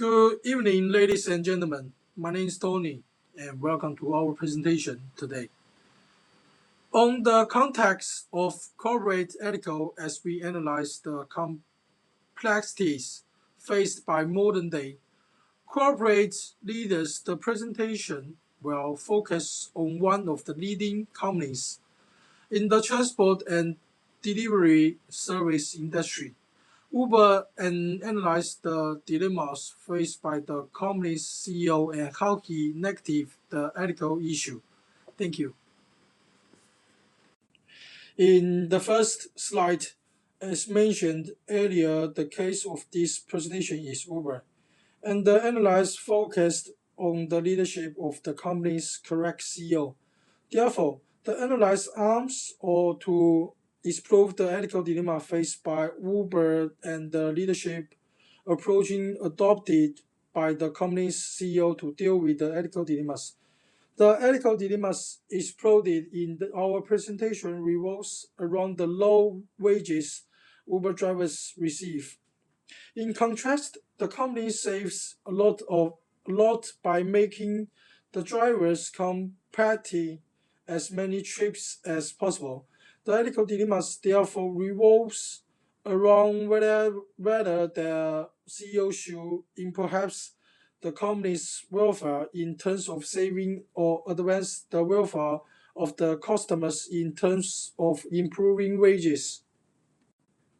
Good evening, ladies and gentlemen. My name is Tony, and welcome to our presentation today. On the context of corporate ethical as we analyze the complexities faced by modern day corporate leaders, the presentation will focus on one of the leading companies in the transport and delivery service industry. Uber and analyze the dilemmas faced by the company's CEO and how he navigated the ethical issue. Thank you. In the first slide, as mentioned earlier, the case of this presentation is Uber, and the analyst focused on the leadership of the company's correct CEO. Therefore, the analyst aims or to explore the ethical dilemma faced by Uber and the leadership approaching adopted by the company's CEO to deal with the ethical dilemmas. The ethical dilemmas explored in our presentation revolves around the low wages Uber drivers receive. In contrast, the company saves a lot by making the drivers complete as many trips as possible. The ethical dilemmas therefore revolves around whether the CEO should perhaps the company's welfare in terms of saving or advance the welfare of the customers in terms of improving wages.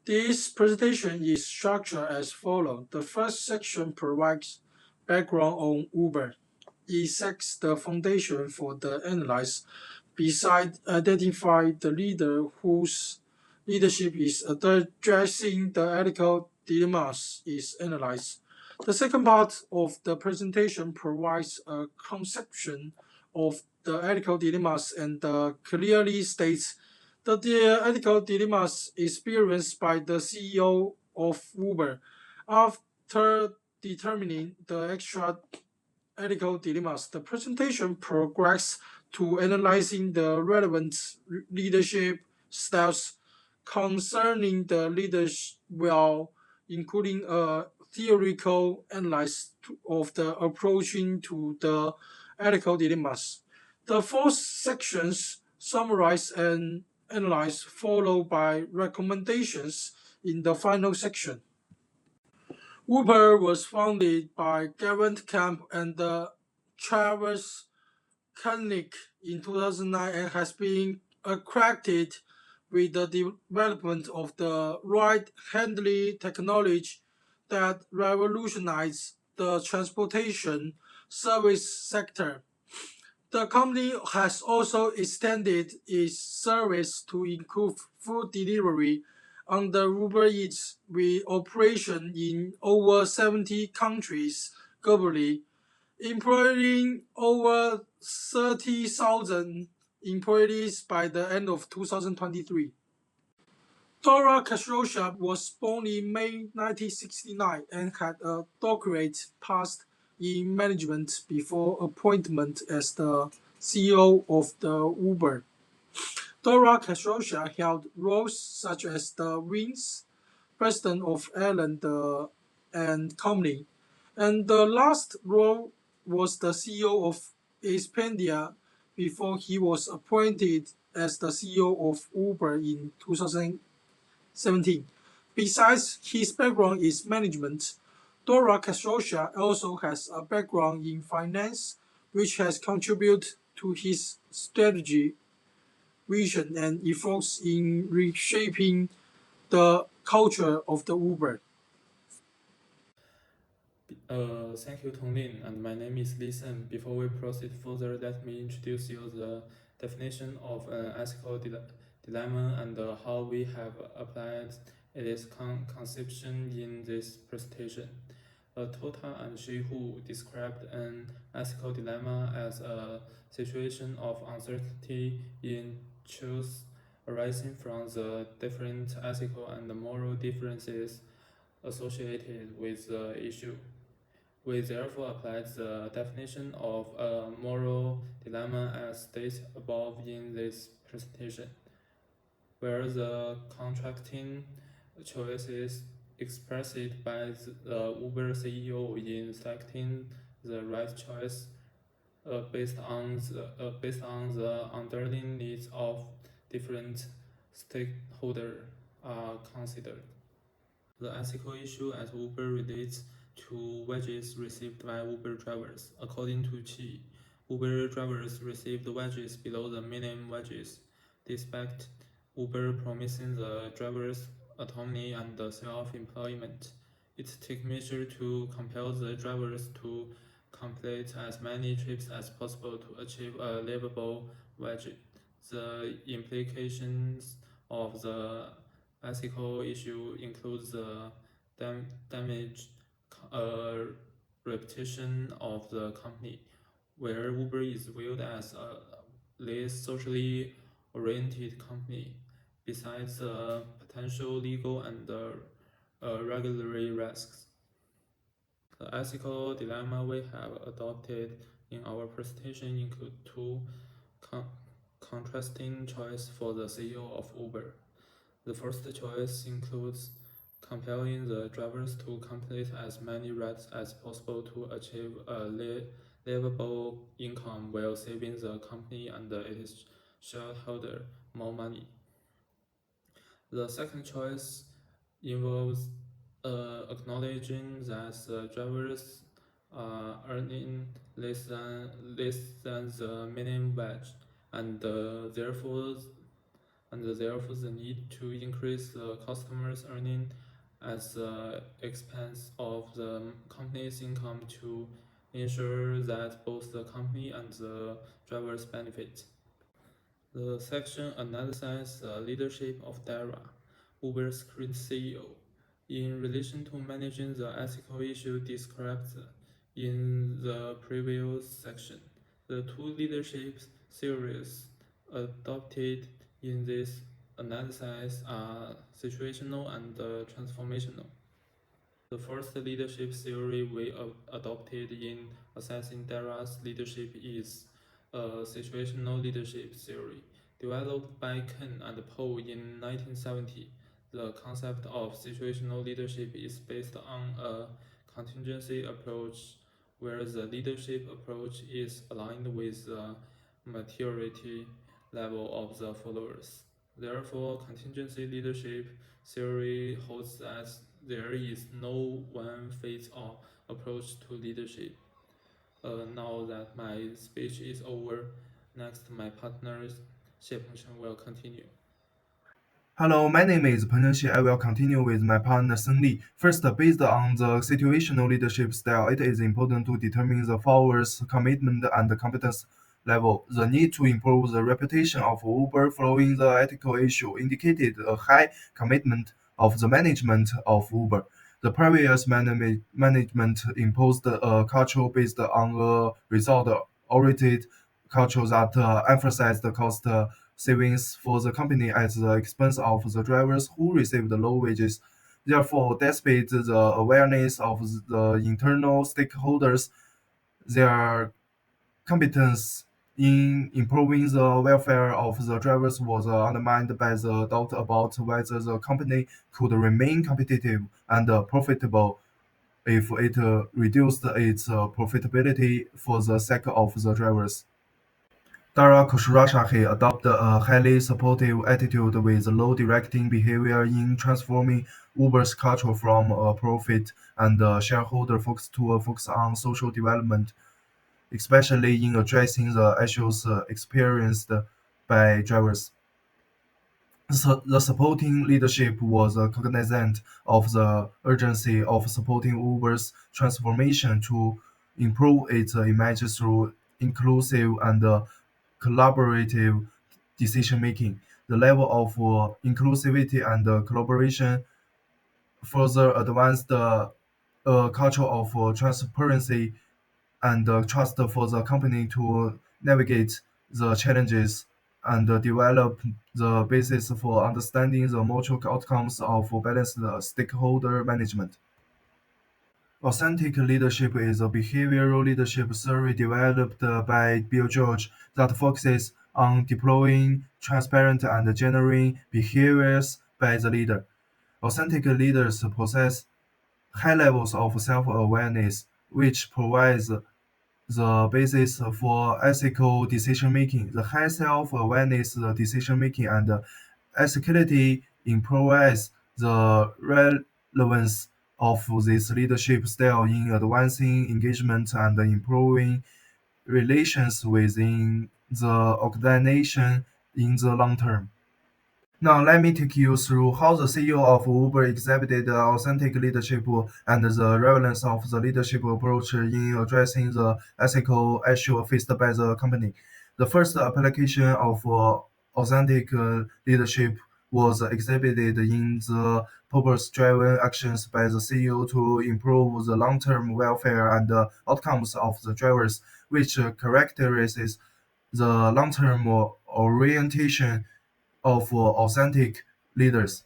This presentation is structured as follows. The first section provides background on Uber. It sets the foundation for the analysis. Besides identify the leader whose leadership is addressing the ethical dilemmas is analyzed. The second part of the presentation provides a conception of the ethical dilemmas and clearly states that the ethical dilemmas experienced by the CEO of Uber after determining the extra ethical dilemmas. The presentation progresses to analyzing the relevant leadership styles concerning the leaders while including a theoretical analysis of the approaching to the ethical dilemmas. The four sections summarize and analyze followed by recommendations in the final section. Uber was founded by Gavin Camp and Travis Kalanick in 2009 and has been accredited with the development of the ride-hailing technology that revolutionized the transportation service sector. The company has also extended its service to include food delivery under Uber Eats with operation in over 70 countries globally, employing over 30,000 employees by the end of 2023. Dora Khosrowshahi was born in May 1969 and had a doctorate passed in management before appointment as the CEO of the Uber. Dora Khosrowshahi held roles such as the Vice President of Airline and Company, and the last role was the CEO of Expedia before he was appointed as the CEO of Uber in 2017. Besides his background in management, Dora Khosrowshahi also has a background in finance, which has contributed to his strategy, vision, and efforts in reshaping the culture of the Uber. Thank you, Tonglin, and my name is Lee Sen. Before we proceed further, let me introduce you the definition of an ethical dilemma and how we have applied its conception in this presentation. Tota and Shihu described an ethical dilemma as a situation of uncertainty in choice arising from the different ethical and moral differences associated with the issue. We therefore applied the definition of a moral dilemma as stated above in this presentation, where the contracting choices expressed by the Uber CEO in selecting the right choice based on the underlying needs of different stakeholders are considered. The ethical issue at Uber relates to wages received by Uber drivers. According to Qi, Uber drivers received wages below the minimum wages, despite Uber promising the drivers autonomy and self-employment. It takes measures to compel the drivers to complete as many trips as possible to achieve a livable wage. The implications of the ethical issue includes the damage uh, reputation of the company, where Uber is viewed as a less socially oriented company. Besides the potential legal and regulatory risks, the ethical dilemma we have adopted in our presentation include two con- contrasting choices for the CEO of Uber. The first choice includes compelling the drivers to complete as many rides as possible to achieve a livable income while saving the company and its shareholder more money. The second choice involves acknowledging that the drivers are earning less than the minimum wage, and therefore the need to increase the customers' earning at the expense of the company's income to ensure that both the company and the drivers benefit. The section analyzes the leadership of Dara, Uber's current CEO, in relation to managing the ethical issue described in the previous section. The two leadership theories adopted in this analysis are situational and transformational. The first leadership theory we adopted in assessing Dara's leadership is a situational leadership theory. Developed by Ken and Paul in 1970, the concept of situational leadership is based on a contingency approach where the leadership approach is aligned with the maturity level of the followers. Therefore, contingency leadership theory holds that there is no one fits all approach to leadership. Now that my speech is over, next my partner Xie Pengchen will continue. Hello, my name is Peng Xie. I will continue with my partner Seng Li. First, based on the situational leadership style, it is important to determine the followers' commitment and competence level. The need to improve the reputation of Uber following the ethical issue indicated a high commitment of the management of Uber. The previous management imposed a culture based on a result-oriented culture that emphasized the cost savings for the company at the expense of the drivers who received low wages. Therefore, despite the awareness of the internal stakeholders, their competence in improving the welfare of the drivers was undermined by the doubt about whether the company could remain competitive and profitable if it reduced its profitability for the sake of the drivers. Dara Khosrowshahi adopted a highly supportive attitude with low directing behavior in transforming Uber's culture from a profit and shareholder focus to a focus on social development, especially in addressing the issues experienced by drivers. The supporting leadership was cognizant of the urgency of supporting Uber's transformation to improve its image through inclusive and collaborative decision making. The level of inclusivity and collaboration further advanced culture of transparency and trust for the company to navigate the challenges and develop the basis for understanding the mutual outcomes of balanced stakeholder management. Authentic leadership is a behavioral leadership theory developed by Bill George that focuses on deploying transparent and genuine behaviors by the leader. Authentic leaders possess high levels of self-awareness, which provides the basis for ethical decision-making. The high self-awareness decision-making and ethicality improves the relevance of this leadership style in advancing engagement and improving relations within the organization in the long term. Now, let me take you through how the CEO of Uber exhibited authentic leadership and the relevance of the leadership approach in addressing the ethical issue faced by the company. The first application of authentic leadership was exhibited in the purpose-driven actions by the CEO to improve the long-term welfare and outcomes of the drivers, which characterizes the long-term orientation of authentic leaders.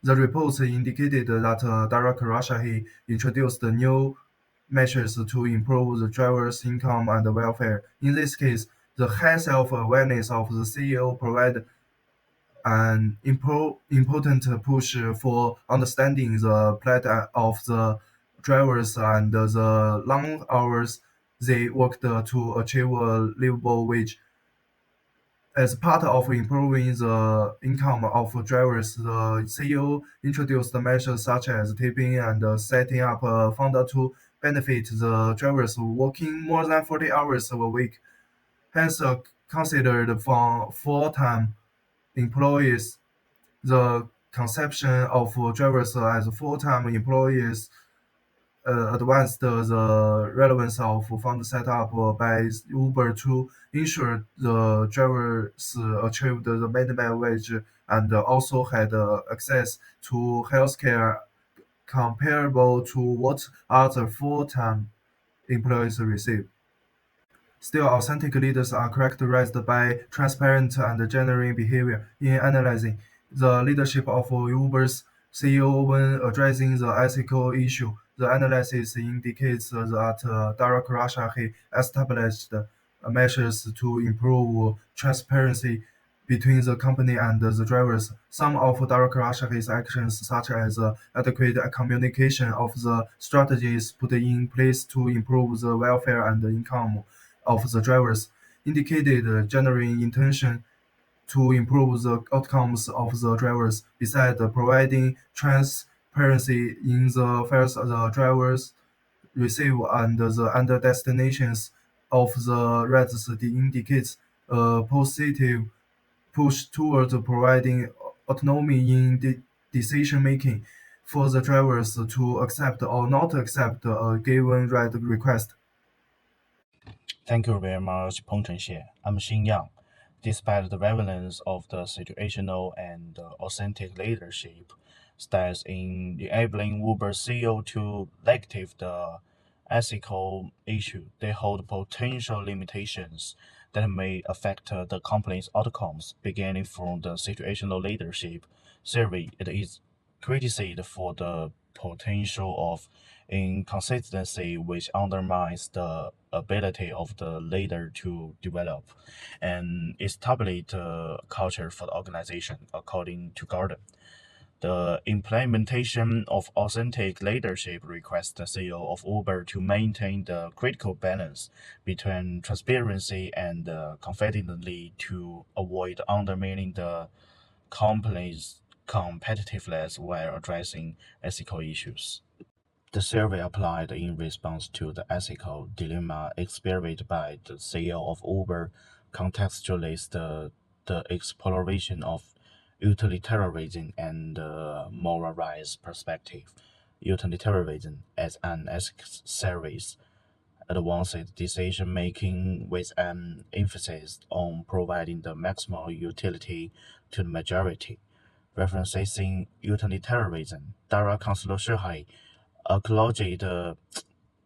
The reports indicated that Director Rajshahi introduced new measures to improve the driver's income and welfare. In this case, the high self-awareness of the CEO provided an important push for understanding the plight of the drivers and the long hours they worked to achieve a livable wage. As part of improving the income of drivers, the CEO introduced measures such as tipping and setting up a fund to benefit the drivers working more than 40 hours a week, hence considered for full-time employees. The conception of drivers as full-time employees advanced the relevance of fund set up by Uber to ensure the drivers achieved the minimum wage and also had access to healthcare comparable to what other full-time employees receive. Still, authentic leaders are characterized by transparent and genuine behavior. In analyzing the leadership of Uber's CEO when addressing the ethical issue, the analysis indicates that Director Rajshahi established measures to improve transparency between the company and the drivers. Some of Director Rajshahi's actions, such as adequate communication of the strategies put in place to improve the welfare and income of the drivers, indicated a genuine intention to improve the outcomes of the drivers. Besides providing transparency in the fares the drivers receive and the destinations of the rides indicates a positive push towards providing autonomy in decision making for the drivers to accept or not accept a given ride request. Thank you very much, Peng Xie. I'm Xin Yang. Despite the relevance of the situational and authentic leadership styles in enabling Uber CEO to negative the ethical issue, they hold potential limitations that may affect the company's outcomes. Beginning from the situational leadership theory, it is criticized for the potential of inconsistency which undermines the ability of the leader to develop and establish a culture for the organization, according to Gordon. The implementation of authentic leadership requires the CEO of Uber to maintain the critical balance between transparency and confidently to avoid undermining the company's competitiveness while addressing ethical issues. The survey applied in response to the ethical dilemma experienced by the CEO of Uber, contextualized the exploration of utilitarianism and moral rights perspective. Utilitarianism as an service, advanced decision making with an emphasis on providing the maximal utility to the majority. Referencing utilitarianism, Dara Councilor Shihai acknowledged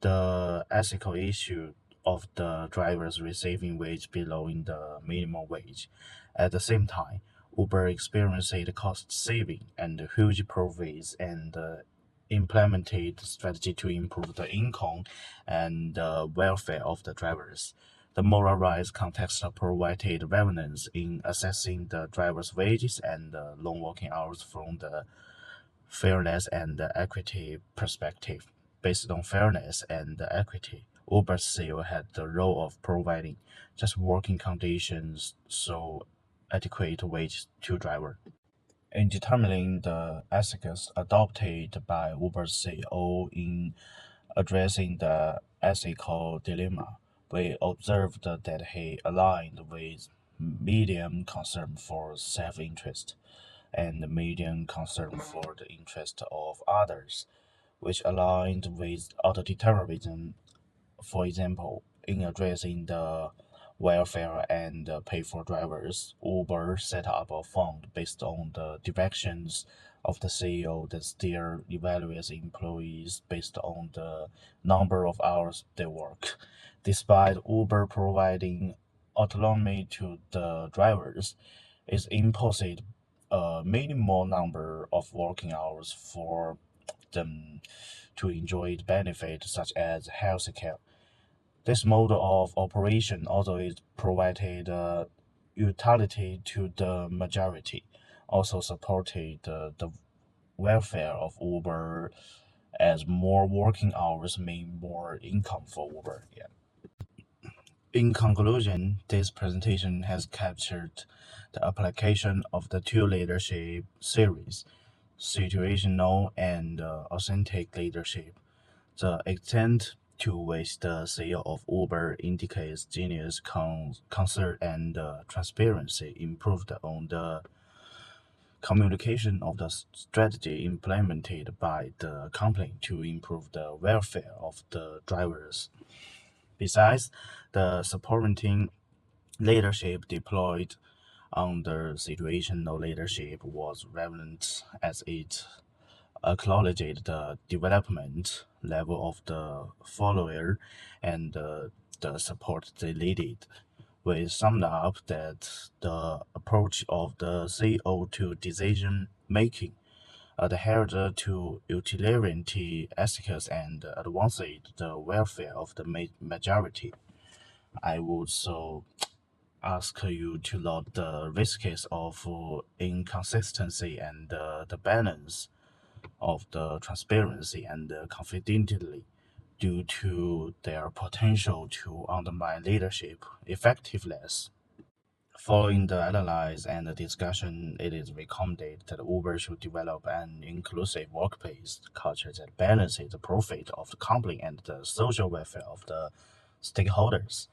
the ethical issue of the drivers receiving wage below the minimum wage. At the same time, Uber experienced cost saving and huge profits and implemented strategy to improve the income and welfare of the drivers. The moral rights context provided relevance in assessing the drivers' wages and long working hours from the fairness and equity perspective. Based on fairness and equity, Uber's CEO had the role of providing just working conditions so adequate wage to driver. In determining the ethics adopted by Uber's CEO in addressing the ethical dilemma, we observed that he aligned with medium concern for self-interest and medium concern for the interest of others, which aligned with auto-terrorism. For example, in addressing the welfare and pay for drivers, Uber set up a fund based on the directions of the CEO that still evaluates employees based on the number of hours they work. Despite Uber providing autonomy to the drivers, it imposed a minimal number of working hours for them to enjoy the benefits such as health care. This mode of operation, although it provided utility to the majority, also supported the welfare of Uber as more working hours mean more income for Uber. Yeah. In conclusion, this presentation has captured the application of the two leadership series, situational and authentic leadership. The extent to which the CEO of Uber indicates genuine concern and transparency improved on the communication of the strategy implemented by the company to improve the welfare of the drivers. Besides, the supporting leadership deployed under situational leadership was relevant as it acknowledged the development level of the follower and the support they needed. We summed up that the approach of the CO2 decision making adhered to utilitarian ethics and advanced the welfare of the majority. I would so ask you to note the risks of inconsistency and the balance of the transparency and confidentiality due to their potential to undermine leadership effectiveness. Following the analysis and the discussion, it is recommended that Uber should develop an inclusive workplace culture that balances the profit of the company and the social welfare of the stakeholders.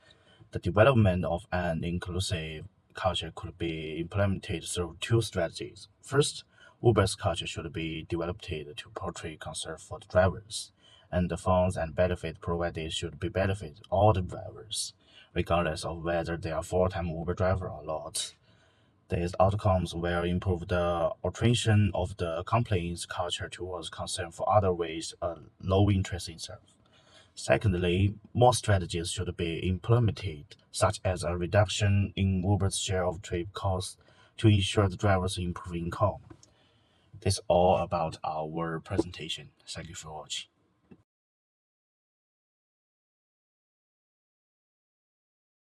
The development of an inclusive culture could be implemented through two strategies. First, Uber's culture should be developed to portray concern for the drivers, and the funds and benefits provided should be benefit all the drivers, regardless of whether they are full-time Uber driver or not. These outcomes will improve the alteration of the company's culture towards concern for other ways low interest in serve. Secondly, more strategies should be implemented, such as a reduction in Uber's share of trip costs to ensure the drivers improve income. That's all about our presentation. Thank you for watching.